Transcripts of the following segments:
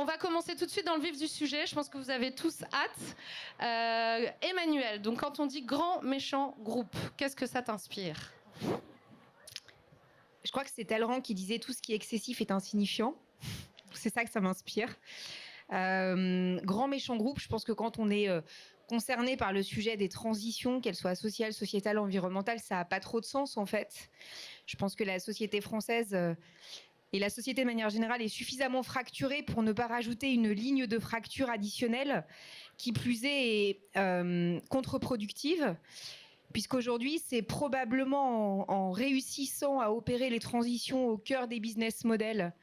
va commencer tout de suite dans le vif du sujet. Je pense que vous avez tous hâte. Emmanuel, donc quand on dit grand méchant groupe, qu'est-ce que ça t'inspire ? Je crois que c'est Talleyrand qui disait tout ce qui est excessif est insignifiant. C'est ça que ça m'inspire. Grand méchant groupe, je pense que quand on est concerné par le sujet des transitions, qu'elles soient sociales, sociétales, environnementales, ça n'a pas trop de sens en fait. Je pense que la société française et la société de manière générale est suffisamment fracturée pour ne pas rajouter une ligne de fracture additionnelle, qui plus est contre-productive. Puisqu'aujourd'hui, c'est probablement en réussissant à opérer les transitions au cœur des business models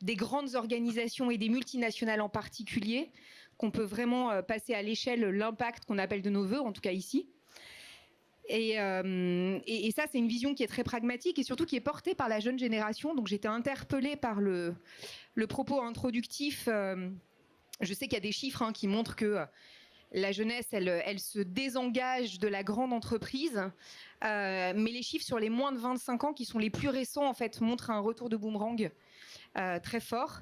des grandes organisations et des multinationales en particulier qu'on peut vraiment passer à l'échelle l'impact qu'on appelle de nos voeux, en tout cas ici. Et ça, c'est une vision qui est très pragmatique et surtout qui est portée par la jeune génération. Donc j'étais interpellée par le propos introductif. Je sais qu'il y a des chiffres qui montrent que la jeunesse, elle se désengage de la grande entreprise. Mais les chiffres sur les moins de 25 ans, qui sont les plus récents, en fait, montrent un retour de boomerang très fort.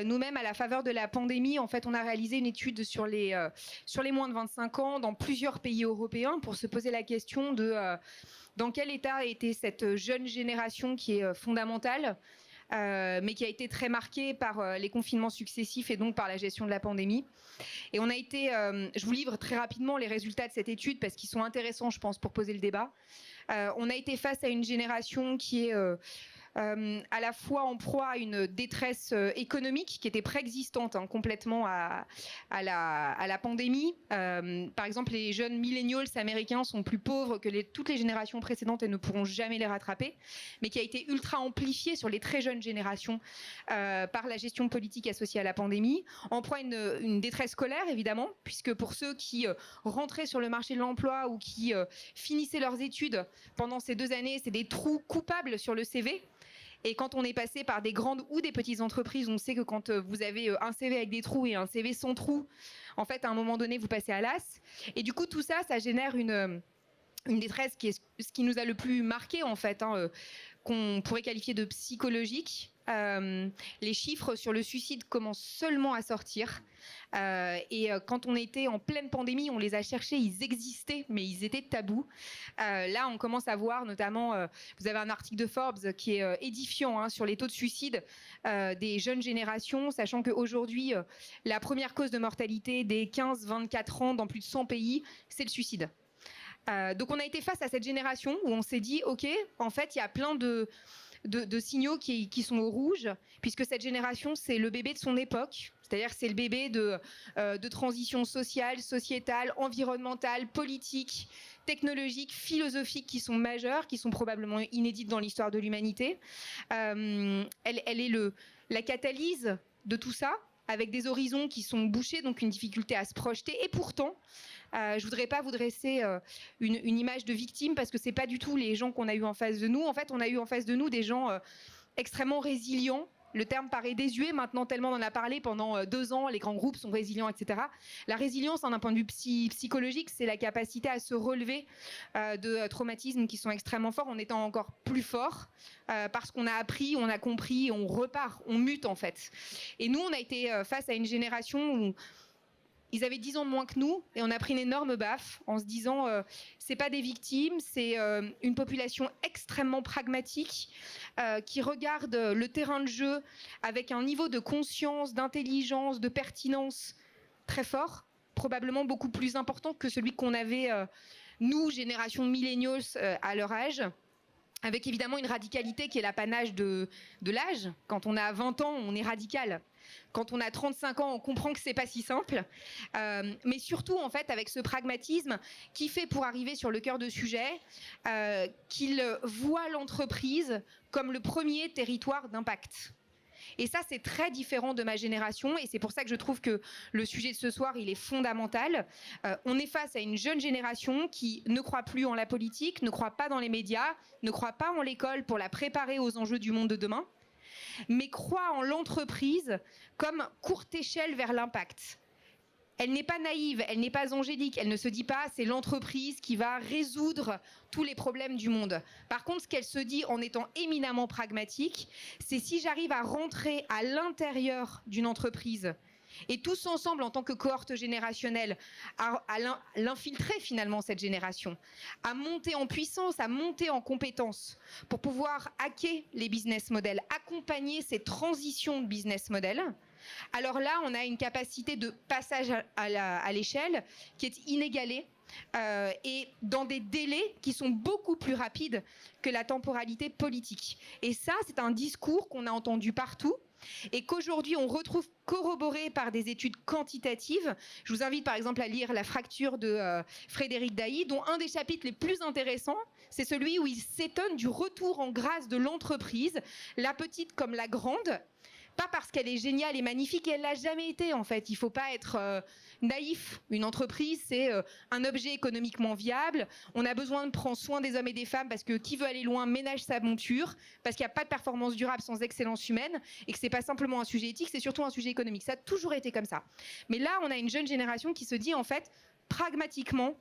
Nous-mêmes, à la faveur de la pandémie, en fait, on a réalisé une étude sur les moins de 25 ans dans plusieurs pays européens pour se poser la question de dans quel état était cette jeune génération qui est fondamentale, mais qui a été très marquée par les confinements successifs et donc par la gestion de la pandémie. Et on a été, je vous livre très rapidement les résultats de cette étude parce qu'ils sont intéressants, je pense, pour poser le débat. On a été face à une génération qui est à la fois en proie à une détresse économique qui était préexistante complètement à la pandémie. Par exemple, les jeunes millennials américains sont plus pauvres que toutes les générations précédentes et ne pourront jamais les rattraper, mais qui a été ultra amplifiée sur les très jeunes générations par la gestion politique associée à la pandémie. En proie à une détresse scolaire, évidemment, puisque pour ceux qui rentraient sur le marché de l'emploi ou qui finissaient leurs études pendant ces 2 années, c'est des trous coupables sur le CV. Et quand on est passé par des grandes ou des petites entreprises, on sait que quand vous avez un CV avec des trous et un CV sans trous, en fait, à un moment donné, vous passez à l'as. Et du coup, tout ça, ça génère une détresse qui est ce qui nous a le plus marqué, en fait, qu'on pourrait qualifier de psychologique. Les chiffres sur le suicide commencent seulement à sortir. Et quand on était en pleine pandémie, on les a cherchés, ils existaient, mais ils étaient tabous. Là, on commence à voir, notamment, vous avez un article de Forbes qui est édifiant sur les taux de suicide des jeunes générations, sachant qu'aujourd'hui, la première cause de mortalité des 15-24 ans dans plus de 100 pays, c'est le suicide. Donc on a été face à cette génération où on s'est dit, ok, en fait, il y a plein de signaux qui sont au rouge, puisque cette génération, c'est le bébé de son époque. C'est-à-dire c'est le bébé de transition sociale, sociétale, environnementale, politique, technologique, philosophique qui sont majeures, qui sont probablement inédites dans l'histoire de l'humanité. Elle est la catalyse de tout ça, avec des horizons qui sont bouchés, donc une difficulté à se projeter. Et pourtant, je voudrais pas vous dresser une image de victime, parce que c'est pas du tout les gens qu'on a eu en face de nous. En fait, on a eu en face de nous des gens extrêmement résilients. Le terme paraît désuet maintenant, tellement on en a parlé pendant 2 ans, les grands groupes sont résilients, etc. La résilience, d'un point de vue psychologique, c'est la capacité à se relever de traumatismes qui sont extrêmement forts en étant encore plus fort, parce qu'on a appris, on a compris, on repart, on mute en fait. Et nous, on a été face à une génération où ils avaient 10 ans de moins que nous et on a pris une énorme baffe en se disant c'est pas des victimes, c'est une population extrêmement pragmatique qui regarde le terrain de jeu avec un niveau de conscience, d'intelligence, de pertinence très fort, probablement beaucoup plus important que celui qu'on avait nous, génération millennials, à leur âge. Avec évidemment une radicalité qui est l'apanage de l'âge. Quand on a 20 ans, on est radical. Quand on a 35 ans, on comprend que c'est pas si simple. Mais surtout, en fait, avec ce pragmatisme qui fait, pour arriver sur le cœur de sujet, qu'il voit l'entreprise comme le premier territoire d'impact. Et ça, c'est très différent de ma génération et c'est pour ça que je trouve que le sujet de ce soir, il est fondamental. On est face à une jeune génération qui ne croit plus en la politique, ne croit pas dans les médias, ne croit pas en l'école pour la préparer aux enjeux du monde de demain, mais croit en l'entreprise comme courte échelle vers l'impact. elle n'est pas naïve, elle n'est pas angélique, elle ne se dit pas c'est l'entreprise qui va résoudre tous les problèmes du monde. Par contre, ce qu'elle se dit en étant éminemment pragmatique, c'est si j'arrive à rentrer à l'intérieur d'une entreprise et tous ensemble en tant que cohorte générationnelle à l'infiltrer finalement cette génération, à monter en puissance, à monter en compétences pour pouvoir hacker les business models, accompagner ces transitions de business models, alors là, on a une capacité de passage à l'échelle qui est inégalée et dans des délais qui sont beaucoup plus rapides que la temporalité politique. Et ça, c'est un discours qu'on a entendu partout et qu'aujourd'hui, on retrouve corroboré par des études quantitatives. Je vous invite par exemple à lire La fracture de Frédéric Dailly, dont un des chapitres les plus intéressants, c'est celui où il s'étonne du retour en grâce de l'entreprise, la petite comme la grande, pas parce qu'elle est géniale et magnifique, et elle l'a jamais été en fait. Il faut pas être naïf. Une entreprise, c'est un objet économiquement viable. On a besoin de prendre soin des hommes et des femmes parce que qui veut aller loin ménage sa monture, parce qu'il n'y a pas de performance durable sans excellence humaine, et que c'est pas simplement un sujet éthique, c'est surtout un sujet économique. Ça a toujours été comme ça. Mais là, on a une jeune génération qui se dit en fait, pragmatiquement,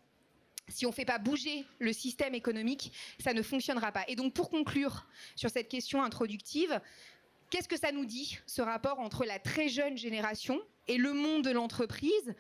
si on ne fait pas bouger le système économique, ça ne fonctionnera pas. Et donc, pour conclure sur cette question introductive, qu'est-ce que ça nous dit, ce rapport entre la très jeune génération et le monde de l'entreprise,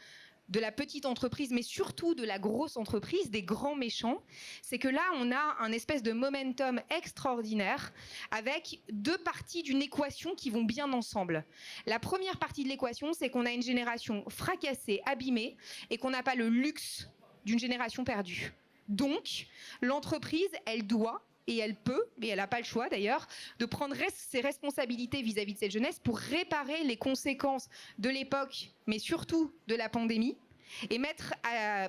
de la petite entreprise, mais surtout de la grosse entreprise, des grands méchants? C'est que là, on a un espèce de momentum extraordinaire avec deux parties d'une équation qui vont bien ensemble. La première partie de l'équation, c'est qu'on a une génération fracassée, abîmée, et qu'on n'a pas le luxe d'une génération perdue. Donc, l'entreprise, elle doit, et elle peut, et elle n'a pas le choix d'ailleurs, de prendre ses responsabilités vis-à-vis de cette jeunesse pour réparer les conséquences de l'époque, mais surtout de la pandémie, et mettre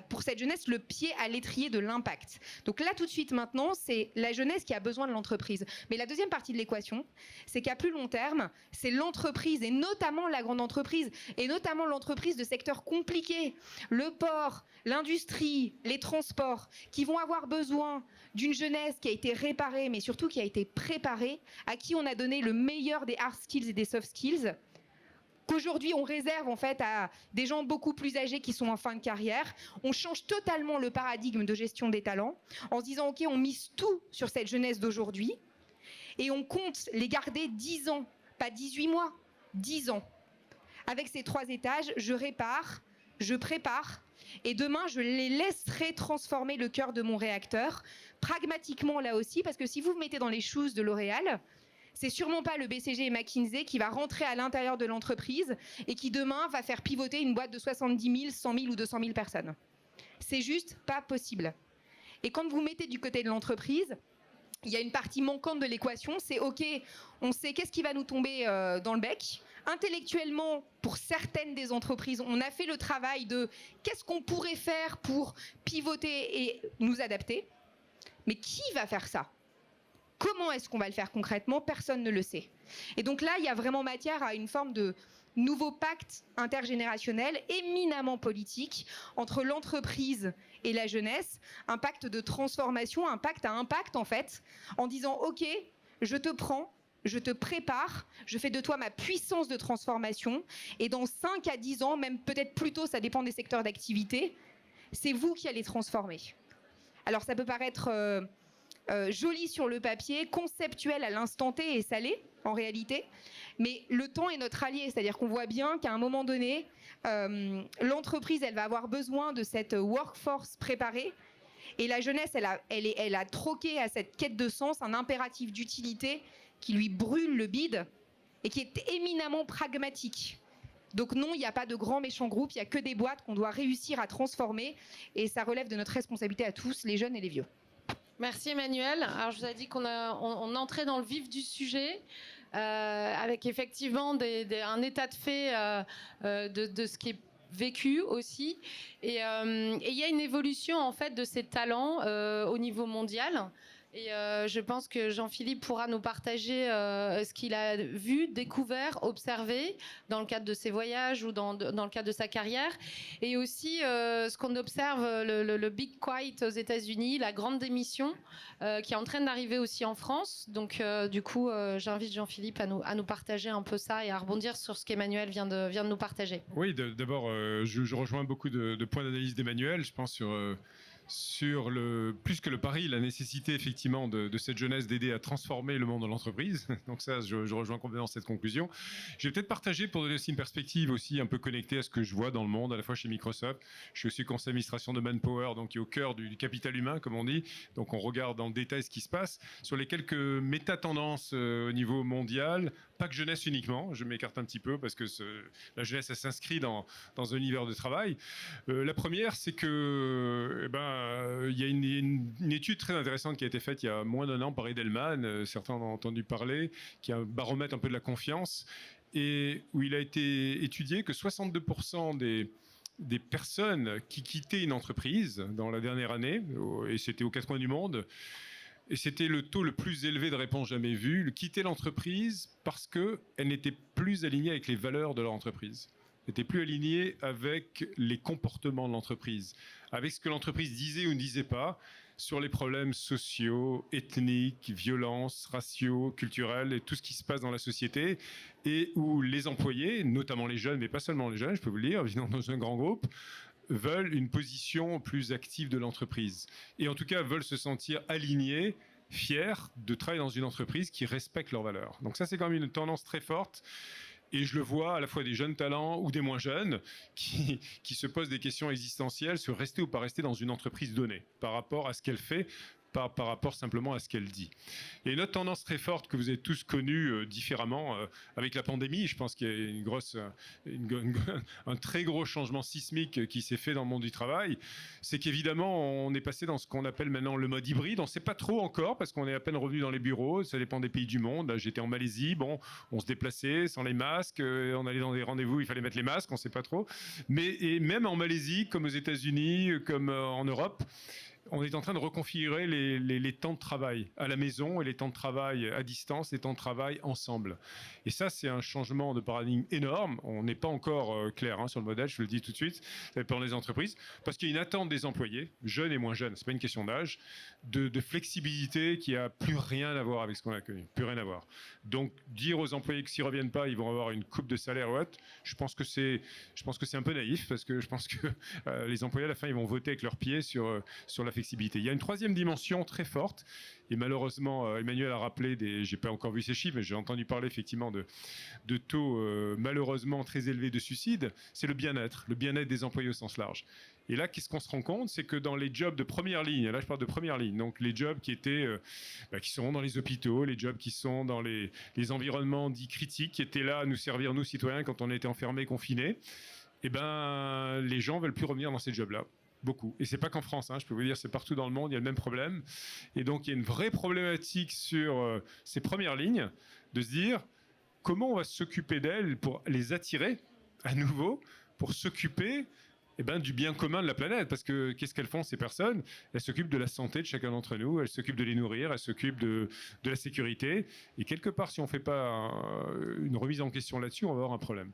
pour cette jeunesse le pied à l'étrier de l'impact. Donc là, tout de suite, maintenant, c'est la jeunesse qui a besoin de l'entreprise. Mais la deuxième partie de l'équation, c'est qu'à plus long terme, c'est l'entreprise, et notamment la grande entreprise, et notamment l'entreprise de secteurs compliqués, le port, l'industrie, les transports, qui vont avoir besoin d'une jeunesse qui a été réparée, mais surtout qui a été préparée, à qui on a donné le meilleur des hard skills et des soft skills, qu'aujourd'hui on réserve en fait à des gens beaucoup plus âgés qui sont en fin de carrière. On change totalement le paradigme de gestion des talents en se disant ok, on mise tout sur cette jeunesse d'aujourd'hui et on compte les garder 10 ans, pas 18 mois, 10 ans. Avec ces 3 étages, je répare, je prépare et demain je les laisserai transformer le cœur de mon réacteur, pragmatiquement là aussi, parce que si vous vous mettez dans les shoes de L'Oréal, c'est sûrement pas le BCG et McKinsey qui va rentrer à l'intérieur de l'entreprise et qui demain va faire pivoter une boîte de 70 000, 100 000 ou 200 000 personnes. C'est juste pas possible. Et quand vous mettez du côté de l'entreprise, il y a une partie manquante de l'équation, c'est ok, on sait qu'est-ce qui va nous tomber dans le bec. Intellectuellement, pour certaines des entreprises, on a fait le travail de qu'est-ce qu'on pourrait faire pour pivoter et nous adapter. Mais qui va faire ça ? Comment est-ce qu'on va le faire concrètement? Personne ne le sait. Et donc là, il y a vraiment matière à une forme de nouveau pacte intergénérationnel éminemment politique entre l'entreprise et la jeunesse, un pacte de transformation, un pacte à impact en fait, en disant ok, je te prends, je te prépare, je fais de toi ma puissance de transformation et dans 5 à 10 ans, même peut-être plus tôt, ça dépend des secteurs d'activité, c'est vous qui allez transformer. Alors ça peut paraître joli sur le papier, conceptuel à l'instant T et salé en réalité, mais le temps est notre allié, c'est-à-dire qu'on voit bien qu'à un moment donné, l'entreprise, elle va avoir besoin de cette workforce préparée et la jeunesse, elle a troqué à cette quête de sens un impératif d'utilité qui lui brûle le bide et qui est éminemment pragmatique. Donc non, il n'y a pas de grand méchant groupe, il n'y a que des boîtes qu'on doit réussir à transformer et ça relève de notre responsabilité à tous, les jeunes et les vieux. Merci Emmanuel. Alors je vous ai dit qu'on entrait dans le vif du sujet avec effectivement un état de fait de ce qui est vécu aussi. Et il y a une évolution en fait de ces talents au niveau mondial. Et je pense que Jean-Philippe pourra nous partager ce qu'il a vu, découvert, observé dans le cadre de ses voyages ou dans le cadre de sa carrière. Et aussi ce qu'on observe, le Big Quiet aux États-Unis, la grande démission qui est en train d'arriver aussi en France. Donc du coup, j'invite Jean-Philippe à nous partager un peu ça et à rebondir sur ce qu'Emmanuel vient de nous partager. Oui, d'abord, je rejoins beaucoup de points d'analyse d'Emmanuel. Je pense sur plus que le pari, la nécessité effectivement de cette jeunesse d'aider à transformer le monde de l'entreprise. Donc ça, je rejoins complètement cette conclusion. Je vais peut-être partager pour donner aussi une perspective aussi un peu connectée à ce que je vois dans le monde, à la fois chez Microsoft. Je suis aussi conseiller d'administration de Manpower, donc qui est au cœur du capital humain, comme on dit. Donc on regarde dans le détail ce qui se passe. Sur les quelques méta-tendances au niveau mondial, pas que jeunesse uniquement, je m'écarte un petit peu parce que la jeunesse, elle s'inscrit dans un univers de travail. La première, c'est que il y a une étude très intéressante qui a été faite il y a moins d'1 an par Edelman, certains en ont entendu parler, qui est un baromètre un peu de la confiance, et où il a été étudié que 62% des personnes qui quittaient une entreprise dans la dernière année, et c'était aux 4 coins du monde, et c'était le taux le plus élevé de réponse jamais vu, quitter l'entreprise parce qu'elle n'était plus alignée avec les valeurs de leur entreprise, n'était plus alignée avec les comportements de l'entreprise, avec ce que l'entreprise disait ou ne disait pas sur les problèmes sociaux, ethniques, violences, raciaux, culturels et tout ce qui se passe dans la société, et où les employés, notamment les jeunes, mais pas seulement les jeunes, je peux vous le dire, évidemment dans un grand groupe, veulent une position plus active de l'entreprise. Et en tout cas, veulent se sentir alignés, fiers de travailler dans une entreprise qui respecte leurs valeurs. Donc ça, c'est quand même une tendance très forte. Et je le vois à la fois des jeunes talents ou des moins jeunes qui se posent des questions existentielles sur rester ou pas rester dans une entreprise donnée par rapport à ce qu'elle fait, par rapport simplement à ce qu'elle dit. Il y a une autre tendance très forte que vous avez tous connue différemment avec la pandémie. Je pense qu'il y a un très gros changement sismique qui s'est fait dans le monde du travail. C'est qu'évidemment, on est passé dans ce qu'on appelle maintenant le mode hybride. On ne sait pas trop encore parce qu'on est à peine revenu dans les bureaux. Ça dépend des pays du monde. Là, j'étais en Malaisie. Bon, on se déplaçait sans les masques. On allait dans des rendez-vous, il fallait mettre les masques. On ne sait pas trop. Et même en Malaisie, comme aux États-Unis, comme en Europe, on est en train de reconfigurer les temps de travail à la maison et les temps de travail à distance, les temps de travail ensemble. Et ça, c'est un changement de paradigme énorme. On n'est pas encore clair sur le modèle, je vous le dis tout de suite, ça dépend des entreprises, parce qu'il y a une attente des employés, jeunes et moins jeunes, c'est pas une question d'âge, de flexibilité qui a plus rien à voir avec ce qu'on a connu, plus rien à voir. Donc, dire aux employés que s'ils reviennent pas, ils vont avoir une coupe de salaire ou autre, je pense que c'est un peu naïf, parce que je pense que les employés, à la fin, ils vont voter avec leurs pieds sur la flexibilité. Il y a une troisième dimension très forte, et malheureusement, Emmanuel a rappelé, j'ai pas encore vu ces chiffres, mais j'ai entendu parler effectivement de taux malheureusement très élevés de suicide, c'est le bien-être des employés au sens large. Et là, qu'est-ce qu'on se rend compte, c'est que dans les jobs de première ligne, là je parle de première ligne, donc les jobs qui sont dans les hôpitaux, les jobs qui sont dans les environnements dits critiques, qui étaient là à nous servir, nous citoyens, quand on était enfermés, confinés, les gens veulent plus revenir dans ces jobs-là. Beaucoup. Et c'est pas qu'en France, je peux vous dire, c'est partout dans le monde, il y a le même problème. Et donc, il y a une vraie problématique sur ces premières lignes, de se dire comment on va s'occuper d'elles pour les attirer à nouveau, pour s'occuper du bien commun de la planète. Parce que qu'est-ce qu'elles font, ces personnes? Elles s'occupent de la santé de chacun d'entre nous, elles s'occupent de les nourrir, elles s'occupent de la sécurité. Et quelque part, si on ne fait pas une remise en question là-dessus, on va avoir un problème.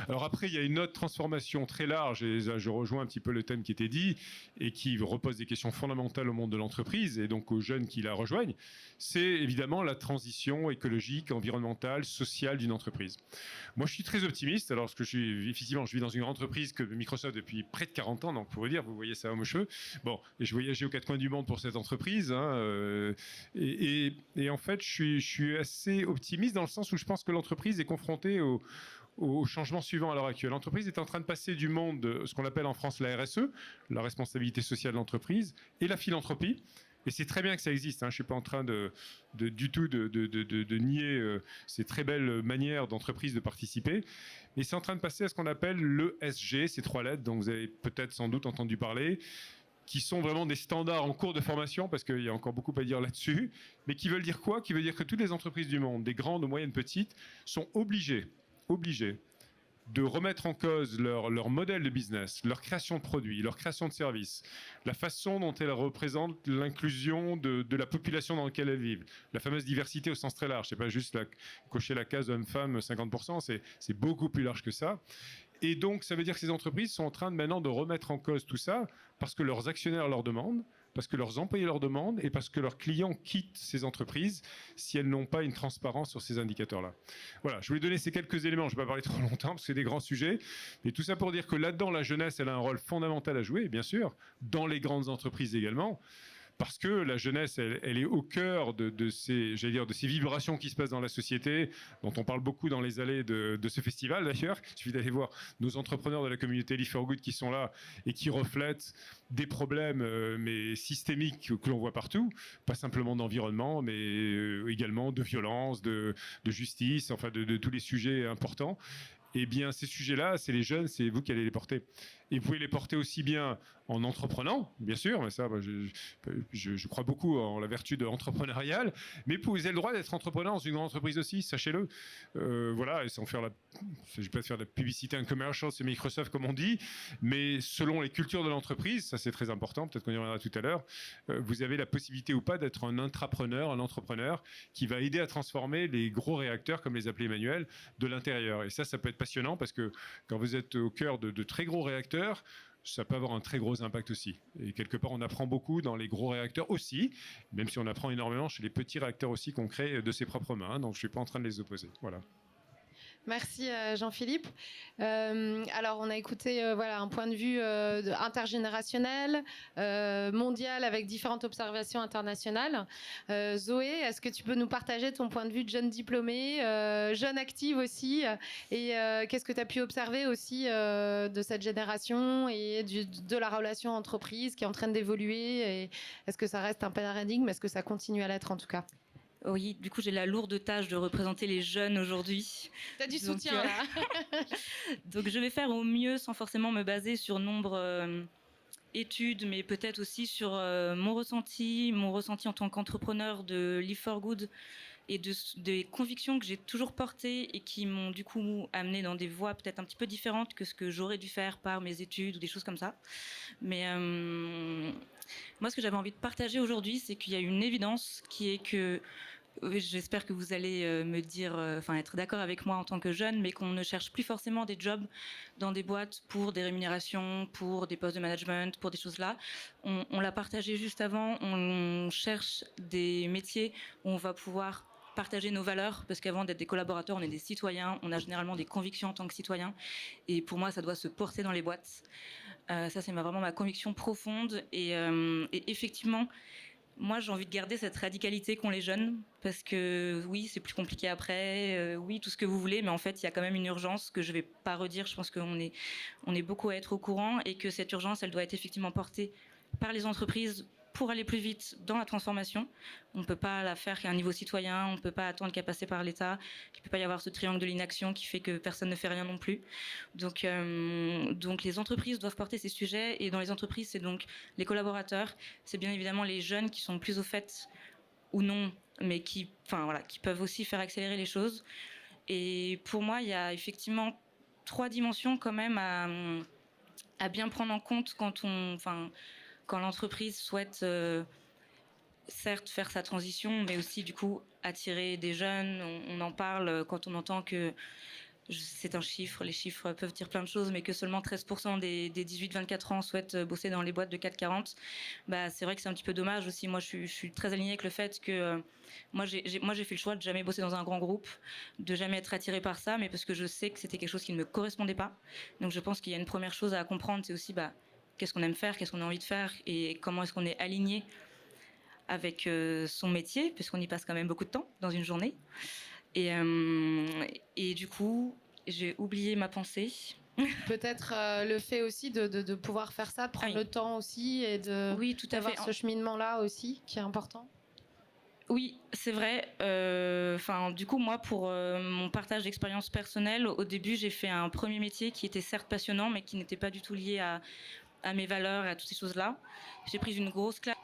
Alors après, il y a une autre transformation très large, et je rejoins un petit peu le thème qui était dit, et qui repose des questions fondamentales au monde de l'entreprise, et donc aux jeunes qui la rejoignent, c'est évidemment la transition écologique, environnementale, sociale d'une entreprise. Moi, je suis très optimiste, alors parce que je vis dans une grande entreprise que Microsoft depuis près de 40 ans, donc pour vous dire, vous voyez ça à mes cheveux. Bon, et je voyageais aux 4 coins du monde pour cette entreprise, et en fait, je suis assez optimiste dans le sens où je pense que l'entreprise est confrontée au changement suivant à l'heure actuelle. L'entreprise est en train de passer du monde de ce qu'on appelle en France la RSE, la responsabilité sociale de l'entreprise, et la philanthropie. Et c'est très bien que ça existe. Je ne suis pas en train du tout de nier ces très belles manières d'entreprise de participer. Mais c'est en train de passer à ce qu'on appelle l'ESG, ces 3 lettres dont vous avez peut-être sans doute entendu parler, qui sont vraiment des standards en cours de formation, parce qu'il y a encore beaucoup à dire là-dessus, mais qui veulent dire quoi? Qui veut dire que toutes les entreprises du monde, des grandes, aux moyennes, petites, sont obligées de remettre en cause leur modèle de business, leur création de produits, leur création de services, la façon dont elles représentent l'inclusion de la population dans laquelle elles vivent, la fameuse diversité au sens très large. C'est pas juste cocher la case homme-femme 50%, c'est beaucoup plus large que ça. Et donc, ça veut dire que ces entreprises sont en train maintenant de remettre en cause tout ça parce que leurs actionnaires leur demandent, parce que leurs employés leur demandent et parce que leurs clients quittent ces entreprises si elles n'ont pas une transparence sur ces indicateurs-là. Voilà, je voulais donner ces quelques éléments, je ne vais pas parler trop longtemps parce que c'est des grands sujets, mais tout ça pour dire que là-dedans, la jeunesse, elle a un rôle fondamental à jouer, bien sûr, dans les grandes entreprises également. Parce que la jeunesse, elle est au cœur de ces vibrations qui se passent dans la société, dont on parle beaucoup dans les allées de ce festival d'ailleurs. Il suffit d'aller voir nos entrepreneurs de la communauté Live for Good qui sont là et qui reflètent des problèmes mais systémiques que l'on voit partout, pas simplement d'environnement, mais également de violence, de justice, enfin de tous les sujets importants. Eh bien, ces sujets-là, c'est les jeunes, c'est vous qui allez les porter. Et vous pouvez les porter aussi bien en entreprenant, bien sûr, mais ça, je crois beaucoup en la vertu de l'entrepreneurial, mais vous avez le droit d'être entrepreneur dans une grande entreprise aussi, sachez-le. Voilà, et sans faire je ne vais pas faire de la publicité, un commercial, c'est Microsoft comme on dit, mais selon les cultures de l'entreprise, ça c'est très important, peut-être qu'on y reviendra tout à l'heure, vous avez la possibilité ou pas d'être un intrapreneur, un entrepreneur qui va aider à transformer les gros réacteurs, comme les appelait Emmanuel, de l'intérieur. Et ça peut être passionnant parce que quand vous êtes au cœur de très gros réacteurs, ça peut avoir un très gros impact aussi. Et quelque part, on apprend beaucoup dans les gros réacteurs aussi, même si on apprend énormément chez les petits réacteurs aussi qu'on crée de ses propres mains. Donc, je ne suis pas en train de les opposer. Voilà. Merci Jean-Philippe. Alors on a écouté voilà, un point de vue intergénérationnel, mondial avec différentes observations internationales. Zoé, est-ce que tu peux nous partager ton point de vue de jeune diplômée, jeune active aussi, et qu'est-ce que tu as pu observer aussi de cette génération et de la relation entreprise qui est en train d'évoluer, et est-ce que ça reste un paradigme, est-ce que ça continue à l'être en tout cas? Oui, du coup, j'ai la lourde tâche de représenter les jeunes aujourd'hui. T'as du soutien, là. Donc, je vais faire au mieux sans forcément me baser sur nombre études, mais peut-être aussi sur mon ressenti en tant qu'entrepreneur de Live for Good et des convictions que j'ai toujours portées et qui m'ont du coup amené dans des voies peut-être un petit peu différentes que ce que j'aurais dû faire par mes études ou des choses comme ça. Mais moi, ce que j'avais envie de partager aujourd'hui, c'est qu'il y a une évidence qui est que j'espère que vous allez me dire, être d'accord avec moi en tant que jeune, mais qu'on ne cherche plus forcément des jobs dans des boîtes pour des rémunérations, pour des postes de management, pour des choses là. On l'a partagé juste avant, on cherche des métiers où on va pouvoir partager nos valeurs, parce qu'avant d'être des collaborateurs, on est des citoyens, on a généralement des convictions en tant que citoyens, et pour moi, ça doit se porter dans les boîtes. Ça, c'est vraiment ma conviction profonde, et effectivement, moi, j'ai envie de garder cette radicalité qu'ont les jeunes, parce que oui, c'est plus compliqué après, oui, tout ce que vous voulez, mais en fait, il y a quand même une urgence que je ne vais pas redire. Je pense qu'on est beaucoup à être au courant, et que cette urgence, elle doit être effectivement portée par les entreprises pour aller plus vite dans la transformation. On ne peut pas la faire qu'à un niveau citoyen, on ne peut pas attendre qu'à passer par l'État, il ne peut pas y avoir ce triangle de l'inaction qui fait que personne ne fait rien non plus. Donc les entreprises doivent porter ces sujets, et dans les entreprises, c'est donc les collaborateurs, c'est bien évidemment les jeunes qui sont plus au fait ou non, mais qui peuvent aussi faire accélérer les choses. Et pour moi, il y a effectivement 3 dimensions quand même à bien prendre en compte quand l'entreprise souhaite certes faire sa transition, mais aussi du coup attirer des jeunes. On en parle quand on entend que, c'est un chiffre, les chiffres peuvent dire plein de choses, mais que seulement 13% des 18-24 ans souhaitent bosser dans les boîtes de 440. C'est vrai que c'est un petit peu dommage aussi. Moi, je suis très alignée avec le fait que moi, j'ai fait le choix de jamais bosser dans un grand groupe, de jamais être attirée par ça, mais parce que je sais que c'était quelque chose qui ne me correspondait pas. Donc je pense qu'il y a une première chose à comprendre, c'est aussi qu'est-ce qu'on aime faire, qu'est-ce qu'on a envie de faire, et comment est-ce qu'on est aligné avec son métier, puisqu'on y passe quand même beaucoup de temps dans une journée. Et du coup, j'ai oublié ma pensée. Peut-être le fait aussi de pouvoir faire ça, de prendre le temps aussi, et oui, tout à fait. Ce cheminement-là aussi, qui est important. Oui, c'est vrai. Du coup, moi, pour mon partage d'expérience personnelle, au début, j'ai fait un premier métier qui était certes passionnant, mais qui n'était pas du tout lié à mes valeurs et à toutes ces choses-là. J'ai pris une grosse claque.